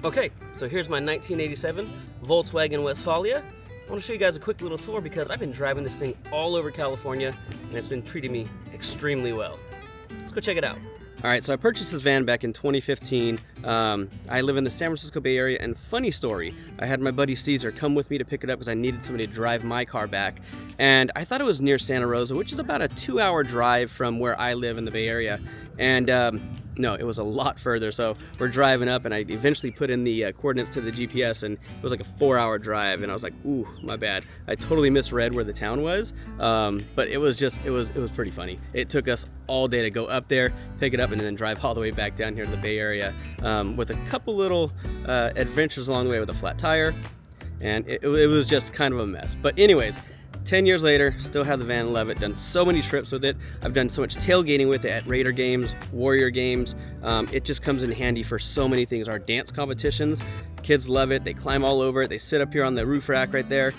Okay, so here's my 1987 Volkswagen Westfalia. I want to show you guys a quick little tour because I've been driving this thing all over California and it's been treating me extremely well. Let's go check it out. All right, so I purchased this van back in 2015. I live in the San Francisco Bay Area, and funny story, I had my buddy Caesar come with me to pick it up because I needed somebody to drive my car back. And I thought it was near Santa Rosa, which is about a 2-hour drive from where I live in the Bay Area. And no, it was a lot further. So we're driving up and I eventually put in the coordinates to the GPS and it was like a 4-hour drive. And I was like, ooh, my bad. I totally misread where the town was. But it was pretty funny. It took us all day to go up there, pick it up, and then drive all the way back down here to the Bay Area with a couple little adventures along the way with a flat tire. And it was just kind of a mess. But anyways, 10 years later, still have the van, love it. Done so many trips with it. I've done so much tailgating with it at Raider games, Warrior games. It just comes in handy for so many things. Our dance competitions, kids love it. They climb all over it. They sit up here on the roof rack right there.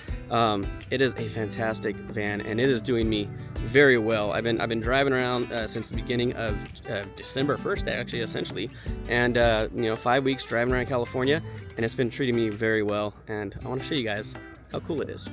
It is a fantastic van and it is doing me very well. I've been driving around since the beginning of December 1st, actually, essentially. And you know, 5 weeks driving around California, and it's been treating me very well. And I want to show you guys how cool it is.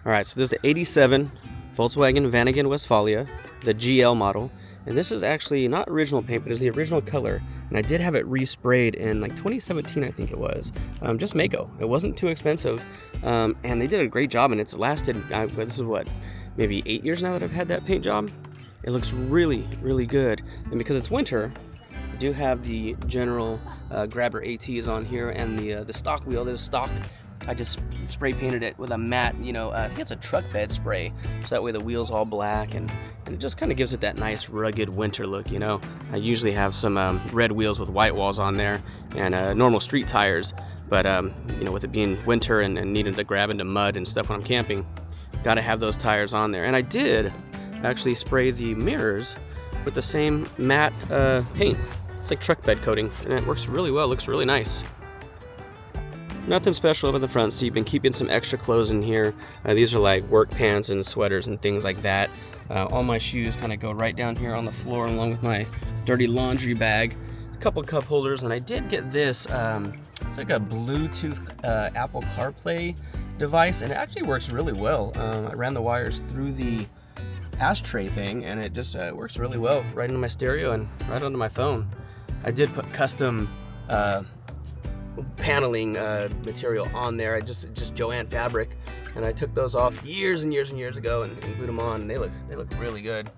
All right, so this is the 87 Volkswagen Westfalia, the GL model. And this is actually not original paint, but it's the original color. And I did have it resprayed in like 2017, I think it was. Just Mako. It wasn't too expensive. And they did a great job, and it's lasted, this is what, maybe 8 years now that I've had that paint job. It looks really, really good. And because it's winter, I do have the general grabber ATs on here and the stock wheel. This is stock. I just spray painted it with a matte, I think it's a truck bed spray, so that way the wheel's all black and it just kind of gives it that nice rugged winter look. I usually have some red wheels with white walls on there and normal street tires, but with it being winter and needing to grab into mud and stuff when I'm camping, gotta have those tires on there. And I did actually spray the mirrors with the same matte paint. It's like truck bed coating, and it works really well. It looks really nice. Nothing special up at the front seat. Been keeping some extra clothes in here. These are like work pants and sweaters and things like that. All my shoes kind of go right down here on the floor along with my dirty laundry bag. A couple cup holders, and I did get this. It's like a Bluetooth Apple CarPlay device, and it actually works really well. I ran the wires through the ashtray thing, and it just works really well right into my stereo and right onto my phone. I did put custom paneling material on there. Just Joann fabric, and I took those off years and years and years ago and glued them on, and they look really good.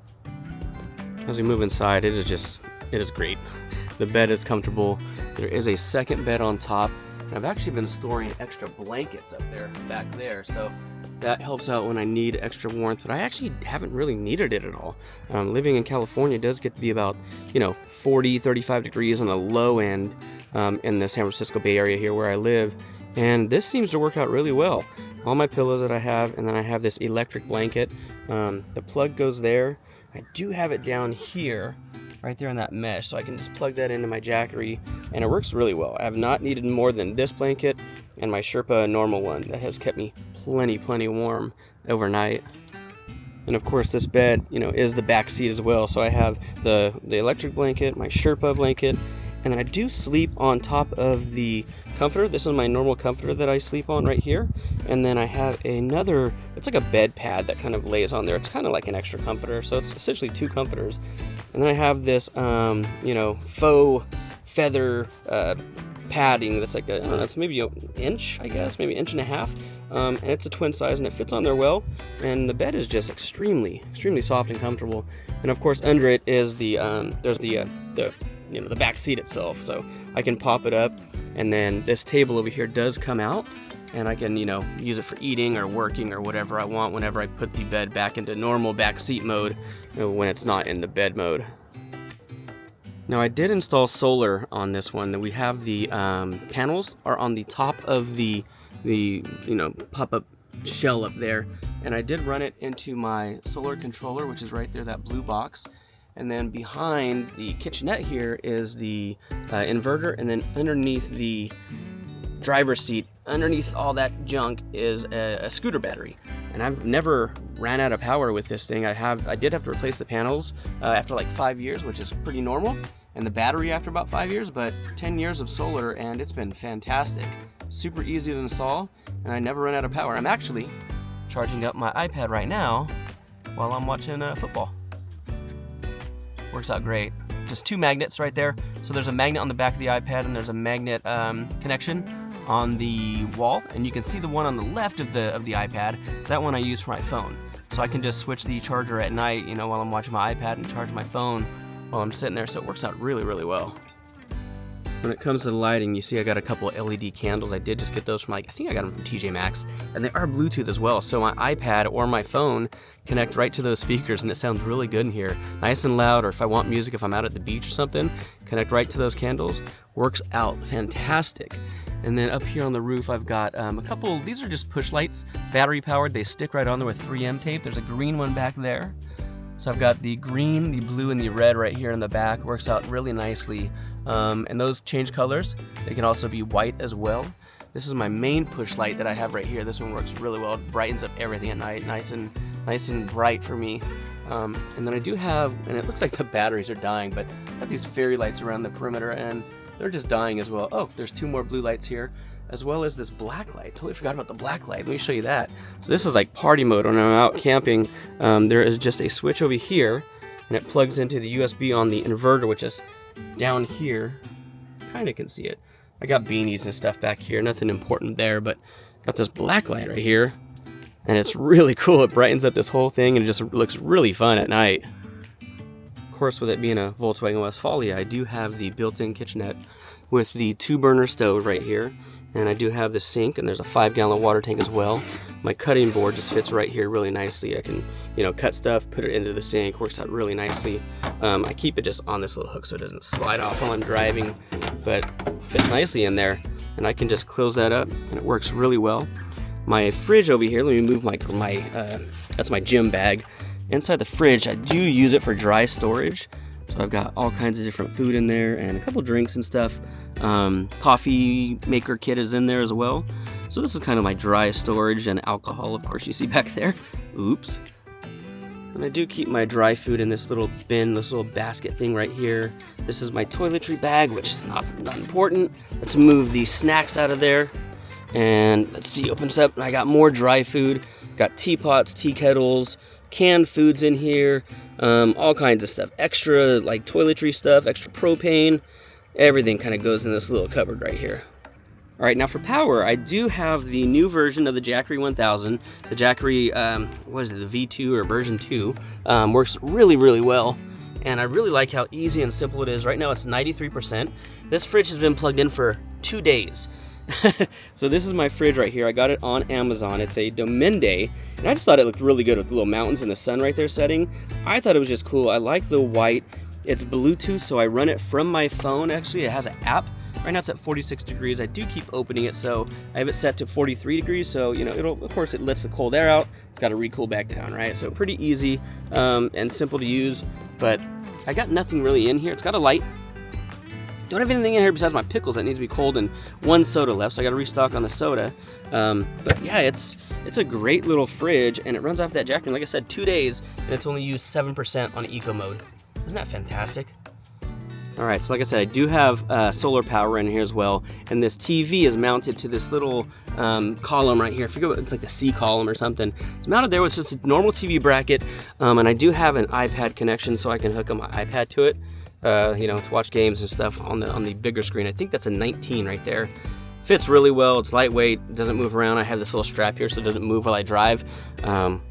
As we move inside, it is great. The bed is comfortable. There is a second bed on top, and I've actually been storing extra blankets up there, back there, so that helps out when I need extra warmth, but I actually haven't really needed it at all. Living in California does get to be about 40, 35 degrees on the low end in the San Francisco Bay Area here where I live, and this seems to work out really well. All my pillows that I have, and then I have this electric blanket. The plug goes there. I do have it down here, right there in that mesh, so I can just plug that into my Jackery, and it works really well. I have not needed more than this blanket and my Sherpa normal one. That has kept me plenty warm overnight. And of course this bed, is the back seat as well. So I have the electric blanket, my Sherpa blanket, and then I do sleep on top of the comforter. This is my normal comforter that I sleep on right here. And then I have another, it's like a bed pad that kind of lays on there. It's kind of like an extra comforter. So it's essentially 2 comforters. And then I have this, faux feather padding that's like, it's maybe an inch, I guess, maybe 1.5 inches. And it's a twin size, and it fits on there well. And the bed is just extremely soft and comfortable. And of course under it is there's the back seat itself, so I can pop it up, and then this table over here does come out, and I can use it for eating or working or whatever I want whenever I put the bed back into normal back seat mode when it's not in the bed mode. Now I did install solar on this one. That we have the panels are on the top of the pop-up shell up there, and I did run it into my solar controller, which is right there, that blue box. And then behind the kitchenette here is the inverter, and then underneath the driver's seat, underneath all that junk, is a scooter battery. And I've never ran out of power with this thing. I did have to replace the panels after like 5 years, which is pretty normal. and the battery after about 5 years, but 10 years of solar, and it's been fantastic. Super easy to install, and I never run out of power. I'm actually charging up my iPad right now while I'm watching football. Works out great. Just 2 magnets right there. So there's a magnet on the back of the iPad, and there's a magnet connection on the wall, and you can see the one on the left of the iPad. That one I use for my phone. So I can just switch the charger at night, you know, while I'm watching my iPad, and charge my phone while I'm sitting there. So it works out really, really well. When it comes to the lighting, you see I got a couple of LED candles. I did just get those from, I think I got them from TJ Maxx, and they are Bluetooth as well. So my iPad or my phone connect right to those speakers, and it sounds really good in here. Nice and loud, or if I want music, if I'm out at the beach or something, connect right to those candles. Works out fantastic. And then up here on the roof, I've got a couple, these are just push lights, battery powered. They stick right on there with 3M tape. There's a green one back there. So I've got the green, the blue, and the red right here in the back. Works out really nicely. And those change colors. They can also be white as well. This is my main push light that I have right here. This one works really well. It brightens up everything at night, nice and bright for me. And then I do have, and it looks like the batteries are dying, but I have these fairy lights around the perimeter, and they're just dying as well. Oh, there's 2 more blue lights here, as well as this black light. Totally forgot about the black light. Let me show you that. So this is like party mode when I'm out camping. There is just a switch over here, and it plugs into the USB on the inverter, which is down here. Kind of can see it. I got beanies and stuff back here. Nothing important there, but got this black light right here, and it's really cool. It brightens up this whole thing, and it just looks really fun at night. Of course, with it being a Volkswagen Westfalia, I do have the built-in kitchenette with the 2-burner stove right here, and I do have the sink, and there's a 5-gallon water tank as well. My cutting board just fits right here really nicely. I can, you know, cut stuff, put it into the sink. Works out really nicely. I keep it just on this little hook so it doesn't slide off while I'm driving, but fits nicely in there, and I can just close that up, and it works really well. My fridge over here, let me move that's my gym bag. Inside the fridge, I do use it for dry storage. So I've got all kinds of different food in there and a couple drinks and stuff. Coffee maker kit is in there as well. So this is kind of my dry storage, and alcohol, of course, you see back there. Oops. And I do keep my dry food in this little bin, this little basket thing right here. This is my toiletry bag, which is not important. Let's move the snacks out of there. And let's see, opens up, and I got more dry food. Got teapots, tea kettles, canned foods in here, all kinds of stuff. Extra, like toiletry stuff, extra propane. Everything kind of goes in this little cupboard right here. All right, now for power, I do have the new version of the Jackery 1000. The Jackery, what is it, the V2 or version 2. Works really, really well. And I really like how easy and simple it is. Right now it's 93%. This fridge has been plugged in for 2 days. So this is my fridge right here. I got it on Amazon. It's a Domende, and I just thought it looked really good with the little mountains and the sun right there setting. I thought it was just cool. I like the white. It's Bluetooth, so I run it from my phone. Actually, it has an app. Right now it's at 46 degrees. I do keep opening it, so I have it set to 43 degrees. So, you know, of course it lets the cold air out. It's got to recool back down, right? So pretty easy and simple to use, but I got nothing really in here. It's got a light. Don't have anything in here besides my pickles that needs to be cold, and 1 soda left, so I got to restock on the soda. But yeah, it's a great little fridge, and it runs off that Jackery. Like I said, 2 days, and it's only used 7% on eco mode. Isn't that fantastic? All right, so like I said, I do have solar power in here as well, and this TV is mounted to this little column right here. I forget what, it's like the C column or something. It's mounted there with just a normal TV bracket, and I do have an iPad connection, so I can hook up my iPad to it. You know, to watch games and stuff on the bigger screen. I think that's a 19 right there. Fits really well. It's lightweight, doesn't move around. I have this little strap here so it doesn't move while I drive.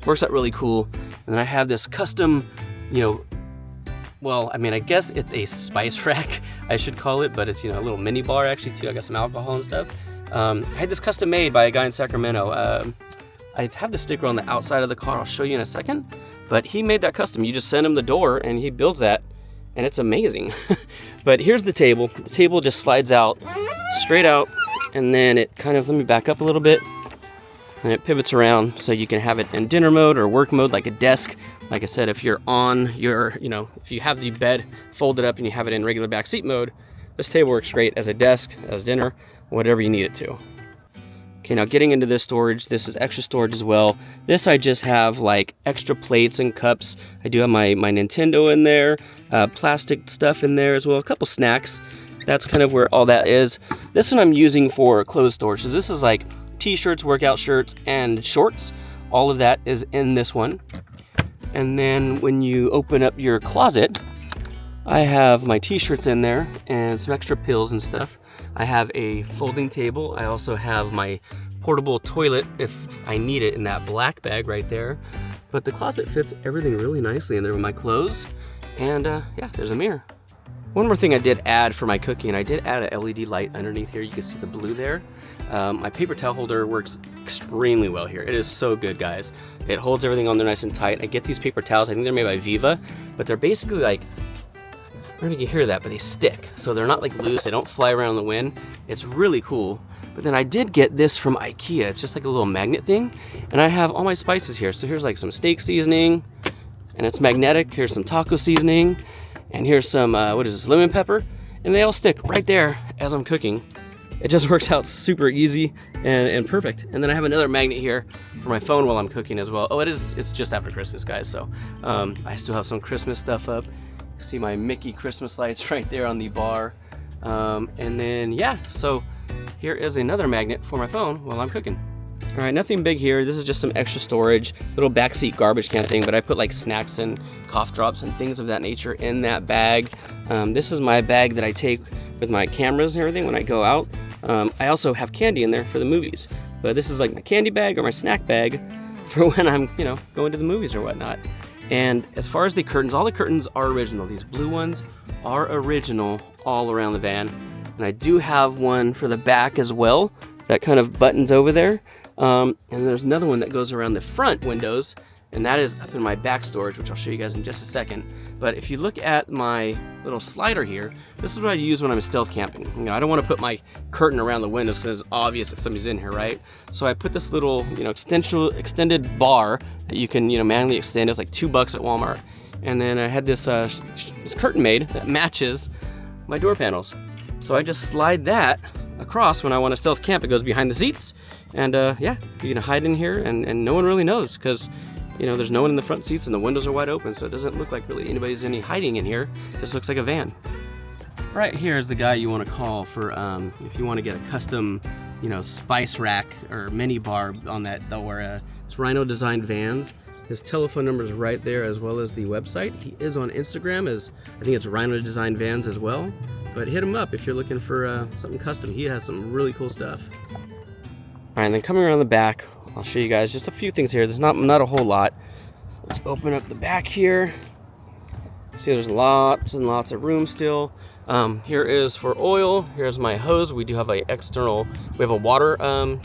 Works out really cool. And then I have this custom, you know, well, I mean, I guess it's a spice rack, I should call it, but it's, you know, a little mini bar actually too. I got some alcohol and stuff. I had this custom made by a guy in Sacramento. I have the sticker on the outside of the car. I'll show you in a second. But he made that custom. You just send him the door and he builds that. And it's amazing. But here's the table. The table just slides out, straight out, and then it kind of, let me back up a little bit, and it pivots around so you can have it in dinner mode or work mode, like a desk. Like I said, if you're on your, you know, if you have the bed folded up and you have it in regular back seat mode, this table works great as a desk, as dinner, whatever you need it to. Okay, now getting into this storage, this is extra storage as well. This I just have like extra plates and cups. I do have my Nintendo in there, plastic stuff in there as well, a couple snacks. That's kind of where all that is. This one I'm using for clothes storage. So this is like t-shirts, workout shirts, and shorts. All of that is in this one. And then when you open up your closet, I have my t-shirts in there and some extra pills and stuff. I have a folding table. I also have my portable toilet if I need it in that black bag right there. But the closet fits everything really nicely in there with my clothes. And yeah, there's a mirror. One more thing I did add for my cooking, I did add an LED light underneath here. You can see the blue there. My paper towel holder works extremely well here. It is so good, guys. It holds everything on there nice and tight. I get these paper towels, I think they're made by Viva, but they're basically like, I don't know if you hear that, but they stick. So they're not like loose, they don't fly around in the wind. It's really cool. But then I did get this from IKEA. It's just like a little magnet thing. And I have all my spices here. So here's like some steak seasoning, and it's magnetic. Here's some taco seasoning, and here's some, what is this, lemon pepper. And they all stick right there as I'm cooking. It just works out super easy and perfect. And then I have another magnet here for my phone while I'm cooking as well. Oh, it's just after Christmas, guys. So I still have some Christmas stuff up. See my Mickey Christmas lights right there on the bar. And then, yeah, so here is another magnet for my phone while I'm cooking. All right, nothing big here. This is just some extra storage, little backseat garbage can thing, but I put like snacks and cough drops and things of that nature in that bag. This is my bag that I take with my cameras and everything when I go out. I also have candy in there for the movies, but this is like my candy bag or my snack bag for when I'm, you know, going to the movies or whatnot. And as far as the curtains, all the curtains are original. These blue ones are original all around the van. And I do have one for the back as well that kind of buttons over there. And there's another one that goes around the front windows, and that is up in my back storage, which I'll show you guys in just a second. But if you look at my little slider here, this is what I use when I'm stealth camping. You know, I don't want to put my curtain around the windows because it's obvious that somebody's in here, right? So I put this little, you know, extended bar that you can, you know, manually extend. It's like $2 at Walmart. And then I had this this curtain made that matches my door panels. So I just slide that across when I want to stealth camp. It goes behind the seats, and yeah, you can hide in here and no one really knows because, you know, there's no one in the front seats and the windows are wide open, so it doesn't look like really anybody's hiding in here. This looks like a van. Right here is the guy you want to call for if you want to get a custom, you know, spice rack or mini bar on that, or it's Rhino Designed Vans. His telephone number is right there, as well as the website. He is on Instagram as, I think it's Rhino Designed Vans as well. But hit him up if you're looking for something custom. He has some really cool stuff. All right, and then coming around the back, I'll show you guys just a few things here. There's not a whole lot. Let's open up the back here. See, there's lots and lots of room still. Here is for oil. Here's my hose. We do have we have a water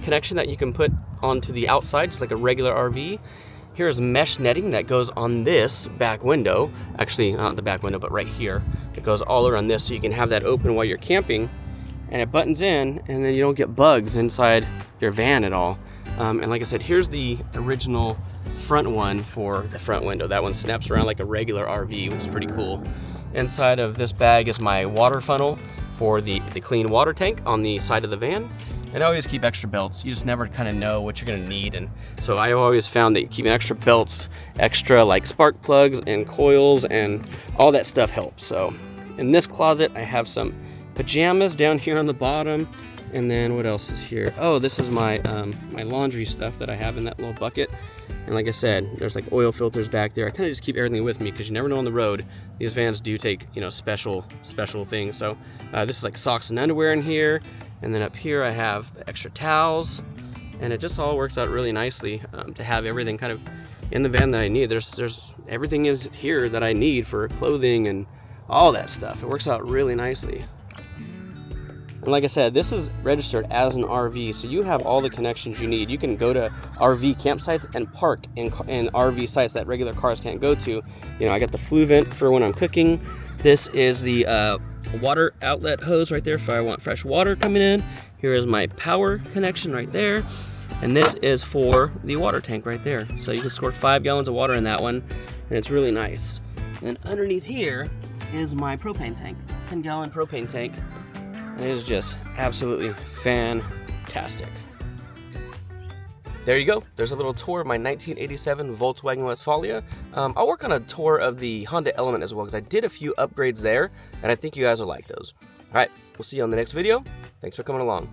connection that you can put onto the outside, just like a regular RV. Here's mesh netting that goes on this back window. Actually, not the back window, but right here. It goes all around this, so you can have that open while you're camping. And it buttons in, and then you don't get bugs inside your van at all. And like I said, here's the original front one for the front window. That one snaps around like a regular RV, which is pretty cool. Inside of this bag is my water funnel for the clean water tank on the side of the van. And I always keep extra belts. You just never kind of know what you're gonna need. And so I always found that keeping extra belts, extra like spark plugs and coils and all that stuff helps. So in this closet, I have some pajamas down here on the bottom. And then what else is here? Oh, this is my my laundry stuff that I have in that little bucket. And like I said, there's like oil filters back there. I kind of just keep everything with me because you never know on the road. These vans do take, you know, special things. So this is like socks and underwear in here. And then up here I have the extra towels, and it just all works out really nicely to have everything kind of in the van that I need. There's everything is here that I need for clothing and all that stuff. It works out really nicely. And like I said, this is registered as an RV, so you have all the connections you need. You can go to RV campsites and park in RV sites that regular cars can't go to. You know, I got the flue vent for when I'm cooking. This is the water outlet hose right there if I want fresh water coming in. Here is my power connection right there. And this is for the water tank right there. So you can store 5 gallons of water in that one, and it's really nice. And underneath here is my propane tank, 10-gallon propane tank. And it is just absolutely fantastic. there you go. There's a little tour of my 1987 Volkswagen Westfalia. I'll work on a tour of the Honda Element as well, because I did a few upgrades there, and I think you guys will like those. All right, we'll see you on the next video. Thanks for coming along.